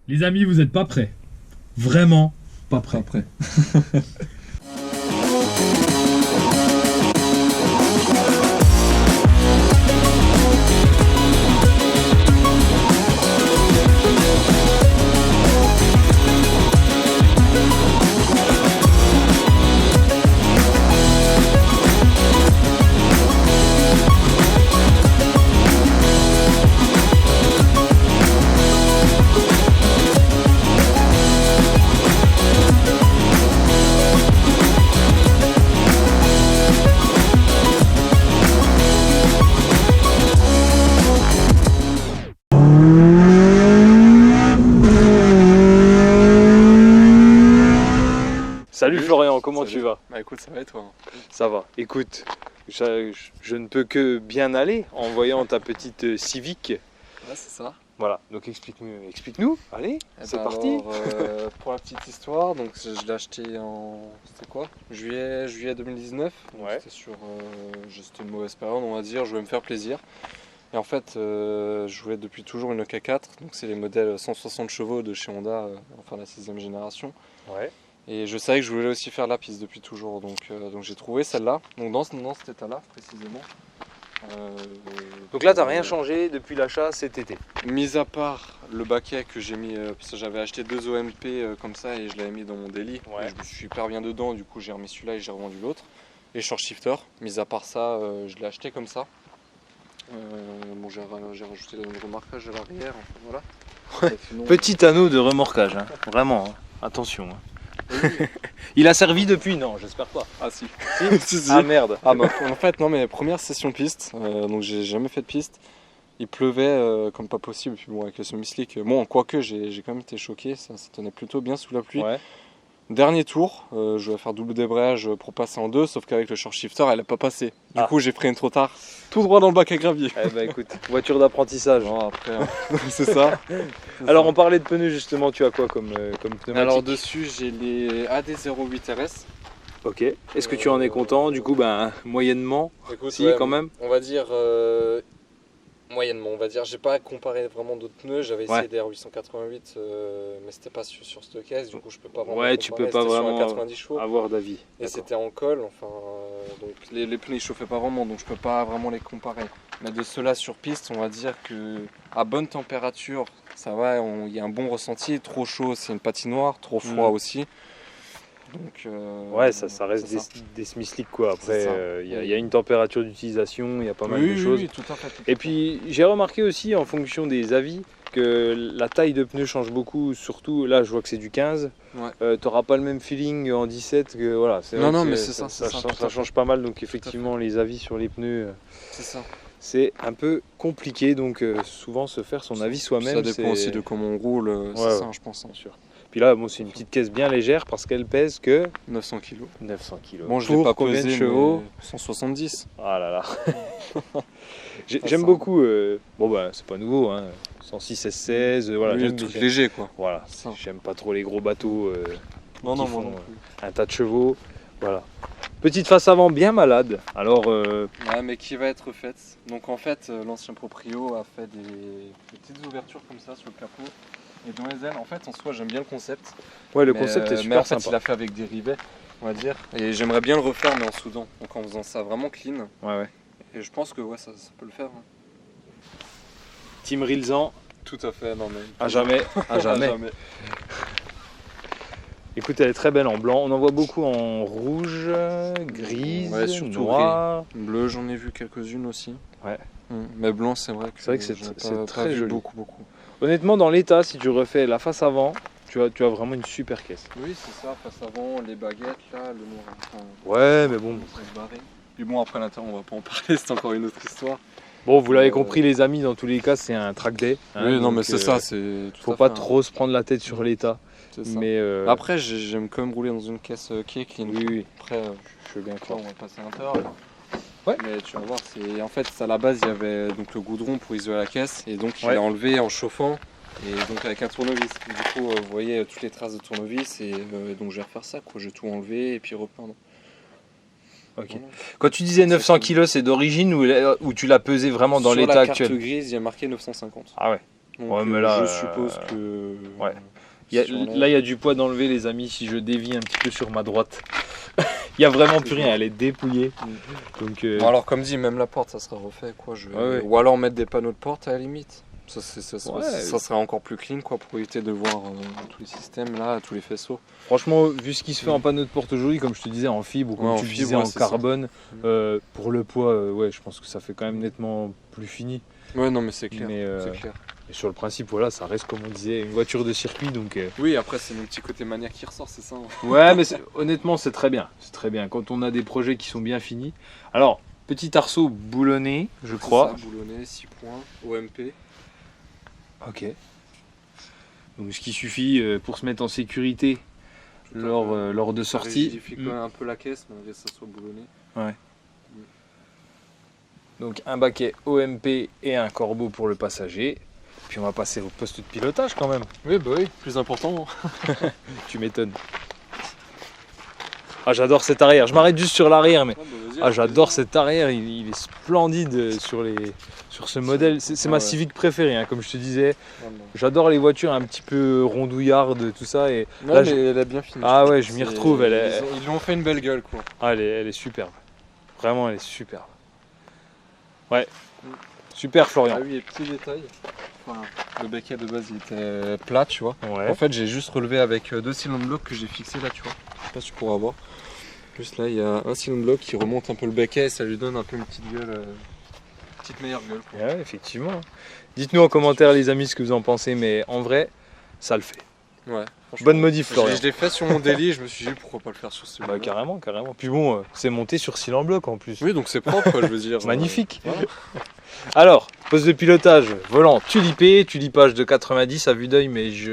Les amis, vous êtes pas prêts. Vraiment pas prêts. Après. Salut Florian, comment Salut. tu vas? Bah écoute, ça va et toi? Ça va. Écoute, je ne peux que bien aller en voyant ta petite Civic. Ouais, c'est ça. Voilà, donc explique-nous, allez, Eh c'est ben parti. alors, pour la petite histoire, donc je l'ai acheté en c'était quoi? Juillet 2019. Donc Ouais. c'était c'était une mauvaise période, on va dire. Je voulais me faire plaisir. Et en fait, je voulais depuis toujours une EK4. Donc c'est les modèles 160 chevaux de chez Honda, enfin la 6ème génération. Ouais. Et je savais que je voulais aussi faire la piste depuis toujours. Donc j'ai trouvé celle-là. Donc dans cet état-là précisément. Donc là, t'as rien changé depuis l'achat cet été. Mis à part le baquet que j'ai mis, parce que j'avais acheté 2 OMP comme ça et je l'avais mis dans mon daily. Ouais. Et je me suis hyper bien dedans, du coup j'ai remis celui-là et j'ai revendu l'autre. Et short shifter, mis à part ça, je l'ai acheté comme ça. Bon, j'ai rajouté le remorquage à l'arrière, enfin, voilà. Et sinon, Petit anneau de remorquage, hein. Vraiment, hein. Attention. Hein. Il a servi depuis? Non, j'espère pas. Ah si. Si. Si, si. Ah merde. Ah bah, en fait non, mais première session piste, donc j'ai jamais fait de piste. Il pleuvait comme pas possible, puis bon avec le semi-slick, bon quoique j'ai quand même été choqué, ça tenait plutôt bien sous la pluie. Ouais. Dernier tour, je vais faire double débrayage pour passer en deux, sauf qu'avec le short shifter elle a pas passé. Du coup j'ai freiné trop tard, tout droit dans le bac à gravier. Eh ben écoute, voiture d'apprentissage. Bon après, c'est ça. Alors on parlait de pneus justement, tu as quoi comme pneumatique? Alors dessus j'ai les AD08 RS. Ok. Est-ce que tu en es content? Du coup, ben moyennement. Écoute, Si, quand même. On va dire moyennement, on va dire. J'ai pas comparé vraiment d'autres pneus. J'avais essayé Ouais. des R888, mais c'était pas sur cette caisse. Du coup, je peux pas vraiment. Ouais, tu peux comparer. pas C'était sur un vraiment 90 chevaux. avoir d'avis. Et D'accord. c'était en colle. Enfin, donc les pneus ils chauffaient pas vraiment, donc je peux pas vraiment les comparer. Mais de ceux-là sur piste, on va dire que à bonne température, ça va. Il y a un bon ressenti. Trop chaud, c'est une patinoire. Trop froid aussi. Donc, Ouais, ça reste c'est ça. des semi-slicks quoi. Après, C'est ça. il y a une température d'utilisation, il y a pas mal Oui, de oui, choses. oui, tout à fait. Et puis, j'ai remarqué aussi en fonction des avis que la taille de pneus change beaucoup. Surtout, là, je vois que c'est du 15. Ouais. T'auras pas le même feeling en 17 que voilà. C'est Non, vrai non, que mais c'est ça, c'est ça, tout à ça fait. change pas mal. Donc effectivement, les avis sur les pneus, C'est ça. c'est un peu compliqué. Donc souvent, se faire son avis soi-même, Ça dépend c'est aussi de comment on roule, c'est Ouais, ça, ouais. je pense. Hein. bien sûr. Puis là, bon, c'est une petite caisse bien légère parce qu'elle pèse que 900 kg. 900 kg. Bon, je l'ai Pour pas combien pesé, de chevaux? mais 170. Ah là là. Ça, J'aime ça. beaucoup. Bon bah c'est pas nouveau, hein. 106 S16, voilà. Oui, j'aime- truc j'aime- léger, quoi. Voilà. Ça. J'aime pas trop les gros bateaux. Non, qui non, font, moi non plus. un tas de chevaux. Voilà. Petite face avant bien malade. Alors Ouais, mais qui va être faite. Donc en fait, l'ancien proprio a fait des petites ouvertures comme ça sur le capot. Et dans les ailes, en fait, en soi, j'aime bien le concept. ouais, le Mais, concept est mais super en fait, il sympa. a fait avec des rivets, on va dire. Et j'aimerais bien le refaire, mais en soudant. Donc en faisant ça vraiment clean. Ouais ouais. Et je pense que ouais, ça peut le faire. Hein. Team Rilzan, Tout à fait, non mais. à jamais, à jamais. Écoute, elle est très belle en blanc. On en voit beaucoup en rouge, grise, Ouais, surtout noir. Bleu, j'en ai vu quelques-unes aussi. Ouais. Mais blanc, c'est vrai que C'est vrai que c'est j'en ai c'est pas très vu joli. beaucoup. Honnêtement, dans l'état, si tu refais la face avant, tu as vraiment une super caisse. Oui, c'est ça, face avant, les baguettes là, le noir. Enfin, Ouais, mais bon. ça se barrer. Puis bon, après l'intérieur, on va pas en parler, c'est encore une autre histoire. Bon, vous l'avez compris, les amis, dans tous les cas, c'est un track day. hein, oui, non, donc, mais c'est ça, c'est. tout Faut à pas fait, hein. trop se prendre la tête sur l'état. C'est ça. Mais Après, j'aime quand même rouler dans une caisse qui est clean. oui, oui, Après, je veux bien là, croire. on va passer à l'intérieur. Ouais. Mais tu vas voir, c'est en fait à la base il y avait donc le goudron pour isoler la caisse et donc il Ouais. l'a enlevé en chauffant et donc avec un tournevis. Du coup vous voyez toutes les traces de tournevis et donc je vais refaire ça quoi, je vais tout enlever et puis repeindre. Ok. Voilà. Quand tu disais 900 C'est kg, c'est d'origine ou tu l'as pesé vraiment dans Sur l'état la carte actuel? grise il y a marqué 950. Ah ouais. Donc, Ouais, mais là, je suppose que. ouais. sur Là, il y a du poids d'enlever, les amis, si je dévie un petit peu sur ma droite. Il n'y a vraiment plus rien, elle est dépouillée. Donc, Bon, alors, comme dit, même la porte, ça sera refait, quoi. Ouais. Ou alors mettre des panneaux de porte à la limite. Ça Ouais. serait encore plus clean, quoi, pour éviter de voir tous les systèmes là, tous les faisceaux. Franchement, vu ce qui se fait en panneau de porte aujourd'hui, comme je te disais, en fibre ou comme Ouais, tu en le fibre, disais ouais, en c'est carbone, pour le poids, ouais, je pense que ça fait quand même nettement plus fini. Ouais, non, mais c'est clair. Mais, C'est clair. Et sur le principe, voilà, ça reste comme on disait, une voiture de circuit, donc. Oui, après, c'est mon petit côté maniaque qui ressort, c'est ça. Hein. Ouais, mais honnêtement, c'est très bien. C'est très bien quand on a des projets qui sont bien finis. Alors, petit arceau boulonné, je C'est crois. ça, boulonné, 6 points, OMP. Ok. Donc, ce qui suffit pour se mettre en sécurité lors de Ça sortie. rigidifie quand même un peu la caisse, malgré que ça soit boulonné. Donc, un baquet OMP et un corbeau pour le passager. Puis on va passer au poste de pilotage quand même. Oui, bah oui, plus important. Tu m'étonnes. Ah, j'adore cet arrière. Je m'arrête juste sur l'arrière, mais ah, j'adore cet arrière. Il est splendide sur ce modèle. C'est ma ouais. Civic préférée, hein, comme je te disais. J'adore les voitures un petit peu rondouillardes, tout ça. Et Non, là, mais elle a bien fini. ah ouais, je m'y retrouve. Ils lui ont fait une belle gueule, quoi. Ah, elle est superbe. Vraiment, elle est superbe. Ouais. Super, Florian. Ah oui, et petit détail. Enfin, le baquet de base, il était plat, tu vois. Ouais. En fait, j'ai juste relevé avec 2 cylindres blocs que j'ai fixés là, tu vois. Je sais pas si tu pourras voir. Juste là, il y a un cylindre bloc qui remonte un peu le baquet et ça lui donne un peu une petite gueule, petite meilleure gueule, quoi. Ouais, effectivement. Dites-nous en commentaire, les amis, ce que vous en pensez, mais en vrai, ça le fait. Ouais. franchement. Bonne modif, Florian. Je l'ai fait sur mon délit, je me suis dit pourquoi pas le faire sur celui-là. Bah, carrément, carrément. Puis bon, c'est monté sur cylindre bloc en plus. Oui, donc c'est propre, quoi, je veux dire. Magnifique. Voilà. Alors, poste de pilotage, volant tulipage de 90 à vue d'œil, mais je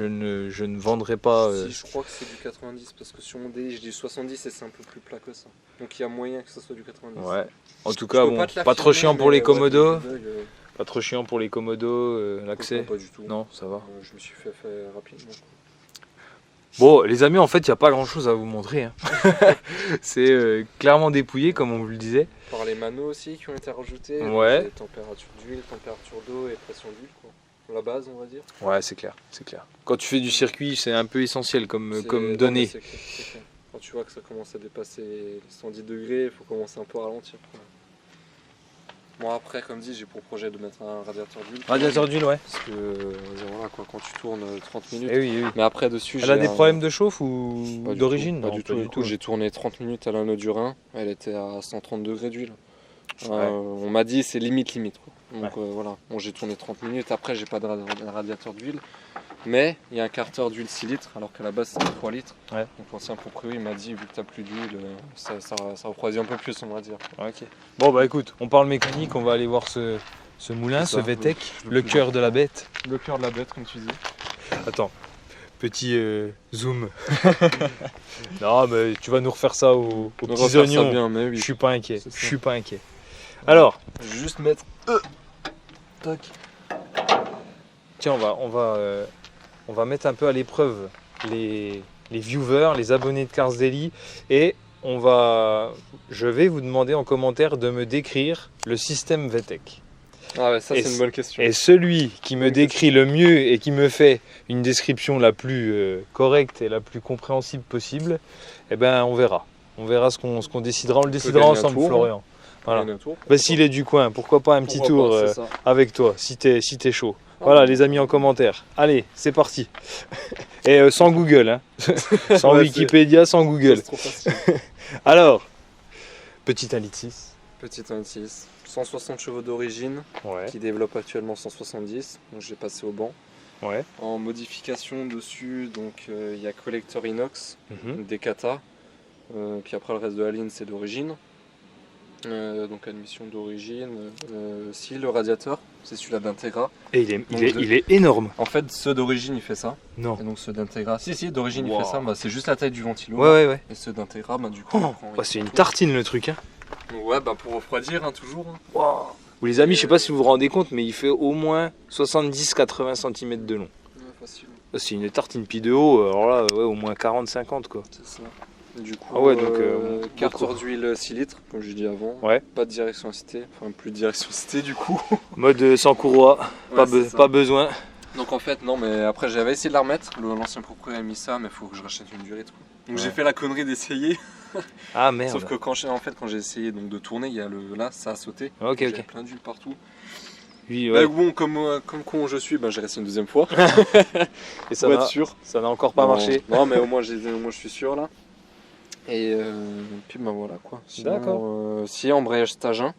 ne vendrai pas. Si, je crois que c'est du 90 parce que sur mon délit, je dis 70 et c'est un peu plus plat que ça. Donc il y a moyen que ça soit du 90. Ouais. En tout Je cas, peux bon, te l'affirmer, pas trop chiant pour mais les commodos. ouais, vue d'œil, Pas trop chiant pour les commodos, l'accès. pas du tout. Non, ça va. Je me suis fait rapidement. Bon, les amis, en fait, il n'y a pas grand chose à vous montrer. Hein. C'est clairement dépouillé, comme on vous le disait. Par les manos aussi qui ont été rajoutés. Ouais. Donc, température d'huile, température d'eau et pression d'huile, quoi. La base, on va dire. Ouais, c'est clair, c'est clair. Quand tu fais du circuit, c'est un peu essentiel comme Non, mais données. c'est clair, c'est clair. Quand tu vois que ça commence à dépasser les 110 degrés, il faut commencer un peu à ralentir, quoi. Bon, après, comme dit, j'ai pour projet de mettre un radiateur d'huile. Radiateur d'huile, ouais. Parce que voilà, quoi, quand tu tournes 30 minutes. Eh oui, eh oui. Mais après, dessus, Elle a des problèmes de chauffe ou Pas du d'origine? tout, pas Non, du tout. Du coup, j'ai tourné 30 minutes à l'anneau du Rhin. Elle était à 130 degrés d'huile. On m'a dit c'est limite. Quoi. Donc voilà, bon, j'ai tourné 30 minutes. Après, j'ai pas de radiateur d'huile. Mais il y a un carter d'huile 6 litres, alors qu'à la base c'était 3 litres. Ouais. Donc l'ancien propriétaire il m'a dit, vu que tu n'as plus d'huile, ça refroidit un peu plus, on va dire. Ok. Bon, bah écoute, on parle mécanique, on va aller voir ce moulin, C'est ce ça, VTEC, le le plus cœur de la bête. Le cœur de la bête, comme tu dis. Attends, petit zoom. Non, mais tu vas nous refaire ça aux On va petits faire ça oignons. bien, mais oui. Je suis pas inquiet. C'est ça. Je suis pas inquiet. Alors, Je vais juste mettre. Tac. tiens, on va mettre un peu à l'épreuve les viewers, les abonnés de Cars Daily, et je vais vous demander en commentaire de me décrire le système VTEC. Ah ouais, ça Et c'est une bonne question. Et celui qui me décrit le mieux et qui me fait une description la plus correcte et la plus compréhensible possible, eh ben on verra. On verra ce qu'on décidera. On le décidera gagner un ensemble, tour, Florian. Voilà. Un tour, Bah, s'il est du coin, pourquoi pas un petit tour c'est ça. avec toi, si t'es chaud. Ah, Voilà, ouais. les amis en commentaire. Allez, c'est parti. Et sans Google, hein. Sans Ouais, Wikipédia, sans Google. C'est trop facile. Alors, petit 1,6 litre. Petit 1.6, 160 chevaux d'origine, Ouais, qui développe actuellement 170, donc j'ai passé au banc. ouais. En modification dessus, donc il y a collecteur inox, Mhm. des kata, puis après le reste de la ligne c'est d'origine. Donc admission d'origine, si le radiateur, c'est celui-là d'Integra. Et il est énorme. En fait ceux d'origine il fait ça, Non. et donc ceux d'Integra, si d'origine il Wow. fait ça, bah, c'est juste la taille du ventilo. Ouais, ouais. Et ceux d'Integra, bah, du coup, Oh, bah, c'est une tartine le truc, hein. Ouais, bah pour refroidir hein, toujours. Hein. Wow. Vous les amis, je sais pas si vous vous rendez compte, mais il fait au moins 70-80 cm de long. Ouais, facile, C'est une tartine, puis de haut, alors là, ouais, au moins 40-50 quoi. c'est ça. Du coup, Ah ouais, donc, carter beaucoup. d'huile 6 litres, comme je dis avant. Ouais. Pas de direction cité, enfin plus de direction cité du coup. Mode sans courroie, Ouais, c'est ça. pas besoin. Donc en fait, non, mais après j'avais essayé de la remettre. L'ancien propriétaire a mis ça, mais il faut que je rachète une durite. Quoi. Donc Ouais. j'ai fait la connerie d'essayer. Ah merde. Sauf que quand j'ai essayé donc, de tourner, il y a là, ça a sauté. Ok, J'avais ok. plein d'huile partout. Oui, ouais. Bah, bon, comme con je suis, j'ai resté une deuxième fois. Et ça Pour n'a être sûr. encore pas Non, marché. Non, mais au moins je suis sûr là. Et puis voilà quoi. Sinon, D'accord. si embrayage stage 1.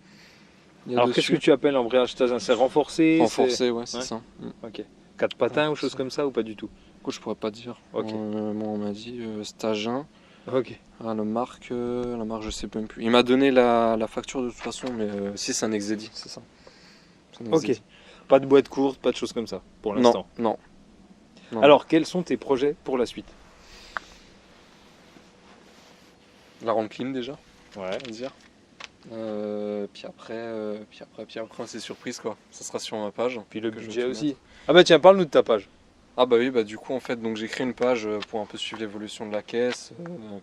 il y a Alors dessus. qu'est-ce que tu appelles embrayage stage 1? C'est renforcé? Renforcé, ouais, c'est Ouais. ça. Ok. 4 patins ou c'est chose ça. comme ça ou pas du tout? Du coup, je pourrais pas dire. Ok. Moi, on m'a dit stage 1. Ok. Ah, la marque, je sais même plus. Il m'a donné la facture de toute façon, mais si c'est un Exedi, c'est ça. C'est un Ok. Exedi. Pas de boîte courte, pas de choses comme ça pour l'instant. Non. Non. Alors quels sont tes projets pour la suite? La rendre clean déjà, Ouais. on va dire. Puis après, c'est surprise quoi. Ça sera sur ma page. Puis le que je budget vais aussi. mettre. Ah bah tiens, parle-nous de ta page. Ah bah oui, du coup en fait, donc j'ai créé une page pour un peu suivre l'évolution de la caisse.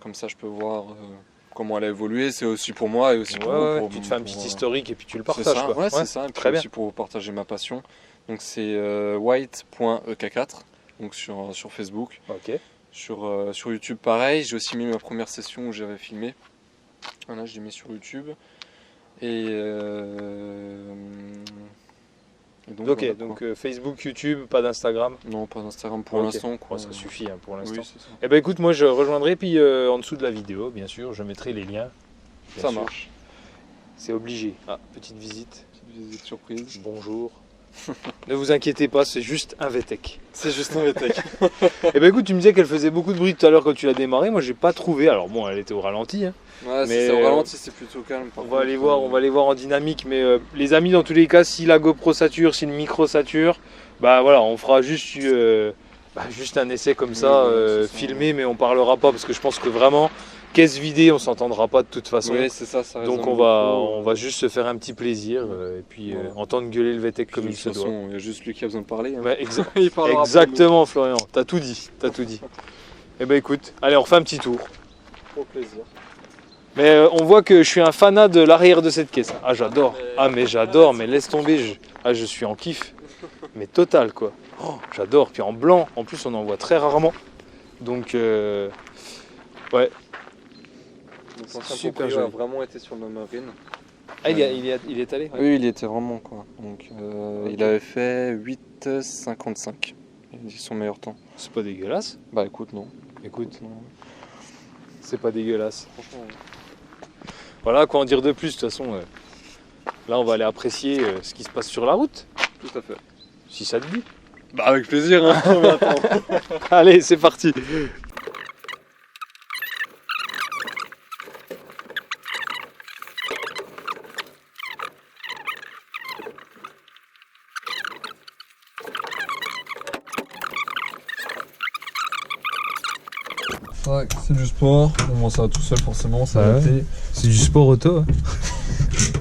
Comme ça, je peux voir comment elle a évolué. C'est aussi pour moi et aussi pour vous. Pour- Tu te fais un pour, petit historique et puis tu le C'est partages ça, quoi. ouais, c'est ça. Et puis très bien. aussi pour partager ma passion. Donc c'est white.ek4 donc sur Facebook. Ok. Sur YouTube pareil, j'ai aussi mis ma première session où j'avais filmé. Voilà, je l'ai mis sur YouTube. Et donc, Ok, voilà, donc quoi. Facebook, YouTube, pas d'Instagram. Non, pas d'Instagram pour Ok. l'instant. Quoi. Ouais, ça suffit hein, pour l'instant. Oui, c'est ça. Eh ben écoute, moi je rejoindrai puis en dessous de la vidéo, bien sûr, je mettrai les liens. Bien Ça sûr. marche. C'est obligé. Ah, petite visite. Petite visite surprise. Bonjour. Ne vous inquiétez pas, c'est juste un VTEC. C'est juste un VTEC. Eh ben écoute, tu me disais qu'elle faisait beaucoup de bruit tout à l'heure quand tu l'as démarré. Moi, j'ai pas trouvé. Alors bon, elle était au ralenti. Hein. Ouais, Mais, c'est au ralenti, c'est plutôt calme. On va aller voir en dynamique. Mais les amis, dans tous les cas, si la GoPro sature, si le micro sature, bah voilà, on fera juste un essai comme ça, c'est ça. filmé, mais on parlera pas parce que je pense que vraiment, caisse vidée, on s'entendra pas de toute façon. Oui, c'est ça, ça Donc résonne on beaucoup. va juste se faire un petit plaisir et puis Voilà. entendre gueuler le VTEC Puis, comme de il se toute doit. façon, il y a juste lui qui a besoin de parler. Hein. Ouais, Il parlera pour nous. exactement Florian, t'as tout dit. Eh ben écoute, allez on refait un petit tour. Au plaisir. Mais on voit que je suis un fanat de l'arrière de cette caisse. Ah j'adore, mais j'adore, mais laisse tomber, je suis en kiff. Mais total quoi. Oh, j'adore, puis en blanc, en plus on en voit très rarement. Donc ouais, Donc, l'ancien Super propriétaire a joli. vraiment été sur ma marine. ah, il est allé ouais. Oui, il y était vraiment quoi. Donc Ok. il avait fait 8,55. Il dit son meilleur temps. C'est pas dégueulasse. Bah écoute, non. Écoute, Non. c'est pas dégueulasse. Franchement, Voilà, quoi en dire de plus, de toute façon. Là, on va aller apprécier ce qui se passe sur la route, tout à fait. si ça te dit. Bah avec plaisir, hein. Mais attends. Allez, c'est parti. Ouais, c'est du sport. Bon, ça va tout seul forcément, ça va Ouais. été C'est du sport auto.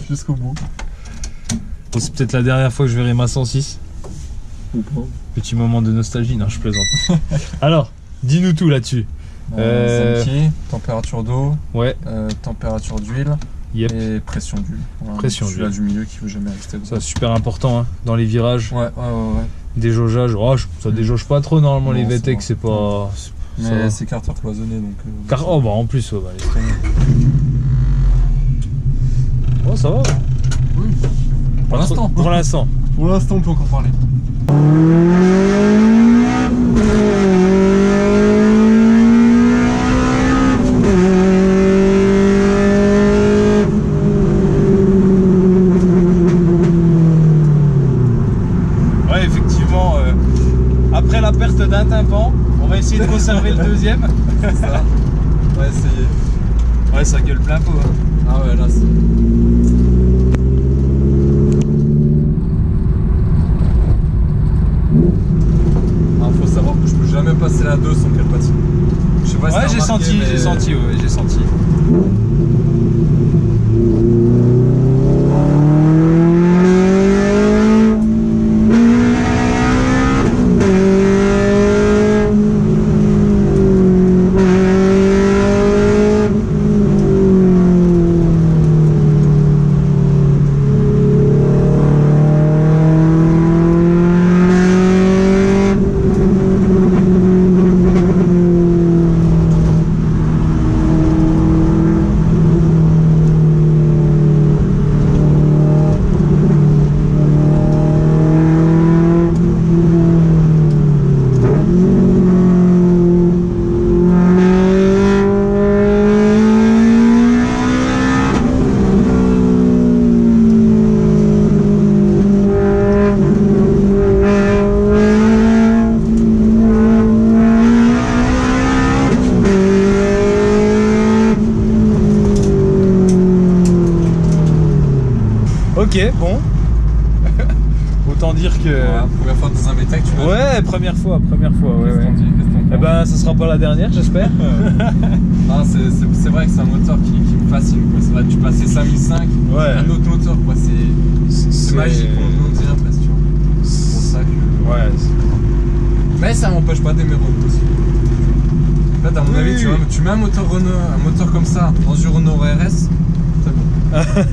jusqu'au bout. Bon, c'est peut-être la dernière fois que je verrai ma 106. Ou pas. Petit moment de nostalgie, non, je plaisante. Alors, dis-nous tout là-dessus. Zenki, température d'eau, Ouais, température d'huile Yep. et pression d'huile. Voilà, Pression celui-là d'huile. du milieu qui veut jamais rester. ça c'est super important hein, dans les virages. Ouais. Déjaugeage, ça déjauge pas trop normalement Non, les ça VTEC, va. c'est pas. ça va. Mais c'est carter cloisonné donc. Oh bah en plus, bah, laisse tomber. Oh ça va. Oui. Pour l'instant. Pour l'instant. Pour l'instant, on peut encore parler. Ouais, effectivement, après la perte d'un tympan, on va essayer de conserver le deuxième. C'est ça. On va essayer. Ouais, ça gueule plein pot. Hein. Ah ouais, là c'est. Alors, faut savoir que je peux jamais passer la 2 sans qu'elle patine. Je sais pas si Ouais, t'as j'ai remarqué, senti, mais- j'ai senti, ouais, j'ai senti. bon. Autant dire que... Voilà, première fois dans un VTEC, tu vois. Ouais, première fois, ouais. Qu'est-ce ouais. qu'on dit, qu'est-ce qu'on Eh pense ben, ça sera pas la dernière, j'espère. Non, c'est vrai que c'est un moteur qui me fascine, quoi. C'est vrai que tu passais 5005, Ouais. un autre moteur, quoi. C'est magique, on dirait presque, tu vois. C'est pour ça que... Ouais. Mais ça m'empêche pas d'aimer Renault aussi. En fait, à mon Oui, avis, oui. tu mets un moteur Renault, un moteur comme ça dans une Renault RS, c'est bon.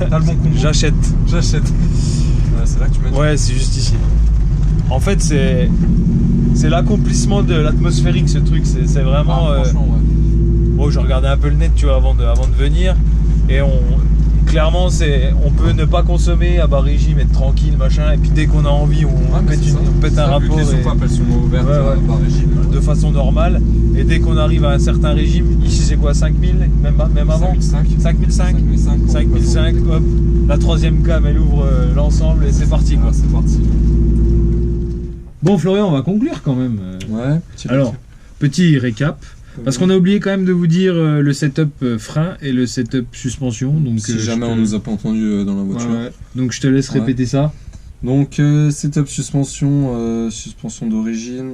T'as le bon combo. J'achète. J'achète. Ouais, c'est là que tu mets. Ouais, c'est juste ici. En fait, c'est l'accomplissement de l'atmosphérique, ce truc. C'est vraiment... Franchement, ouais. Bon, je regardais un peu le net, tu vois, avant de venir. Et clairement, on peut ne pas consommer à bas régime, être tranquille, machin. Et puis dès qu'on a envie, on pète un rapport. Les soupapes, elles sont ouvertes par régime. De façon normale. Et dès qu'on arrive à un certain régime, ici c'est quoi, 5000, même avant 5005. 5005, hop. La troisième cam, elle ouvre l'ensemble et c'est parti, quoi. C'est parti. Bon Florian, on va conclure quand même. Ouais. Alors, petit récap. Parce qu'on a oublié quand même de vous dire le setup frein et le setup suspension. Donc, Si jamais on nous a pas entendu dans la voiture. Ouais. Donc je te laisse répéter ça. Donc setup suspension, suspension d'origine,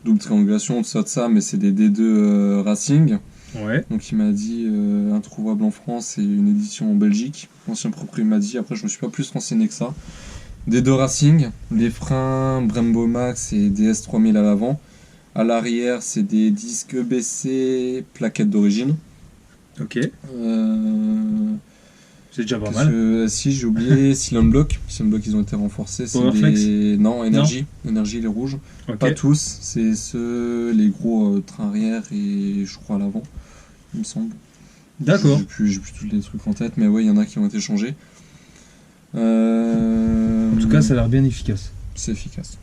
double triangulation, tout ça, mais c'est des D2 Racing. Ouais. Donc il m'a dit introuvable en France et une édition en Belgique. L'ancien propriétaire m'a dit, après je me suis pas plus renseigné que ça. D2 Racing, les freins Brembo Max et DS3000 à l'avant. À l'arrière, c'est des disques EBC, plaquettes d'origine. Ok. C'est déjà pas mal. Si, j'ai oublié, Silent Block, ils ont été renforcés. C'est Powerflex Non, Énergie, les rouges. Ok. Pas tous, c'est les gros trains arrière et je crois à l'avant, il me semble. D'accord. J'ai plus tous les trucs en tête, mais ouais, il y en a qui ont été changés. En tout cas, ça a l'air bien efficace. C'est efficace.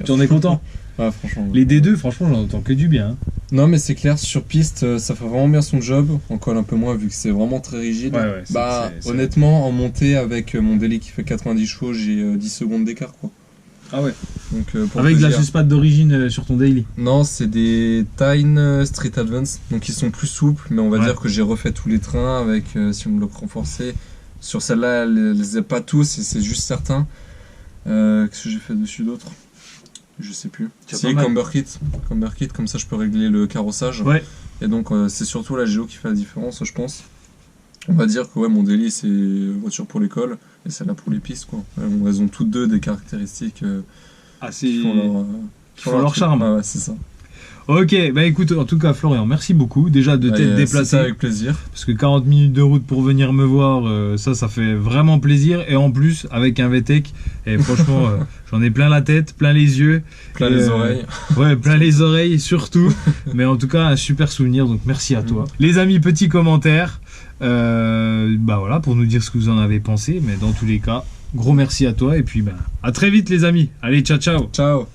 Tu en es content? Ouais, franchement. Les D2, franchement, j'en entends que du bien. Hein. Non, mais c'est clair, sur piste, ça fait vraiment bien son job. On colle un peu moins vu que c'est vraiment très rigide. Ouais, honnêtement, en montée avec mon Daily qui fait 90 chevaux, j'ai 10 secondes d'écart, quoi. Ah ouais. Donc, pour avec te de la dire- suspat d'origine sur ton daily. Non, c'est des Tyne Street Advance, donc ils sont plus souples, mais on va Ouais. dire que j'ai refait tous les trains avec si on me bloc renforcé. Sur celle-là, elle les a pas tous, et c'est juste certains. Qu'est-ce que j'ai fait dessus d'autre? Je sais plus. Tu as Si, pas mal. Camber Kit, comme ça je peux régler le carrossage. Ouais. Et donc c'est surtout la géo qui fait la différence, je pense. On va dire que ouais, mon daily c'est voiture pour l'école et celle-là pour les pistes, quoi. Elles ont toutes deux des caractéristiques Assez. qui font leur leur truc. charme. Ouais, c'est ça. Ok, bah écoute, en tout cas Florian, merci beaucoup déjà de t'être C'est déplacé. avec plaisir. Parce que 40 minutes de route pour venir me voir, ça fait vraiment plaisir. Et en plus, avec un VTEC, et franchement, j'en ai plein la tête, plein les yeux. Plein Et, les oreilles. Ouais, plein les oreilles surtout. Mais en tout cas, un super souvenir, donc merci à toi. Les amis, petit commentaire. Bah voilà, pour nous dire ce que vous en avez pensé. Mais dans tous les cas, gros merci à toi. Et puis, bah, à très vite les amis. Allez, ciao, ciao. Ciao.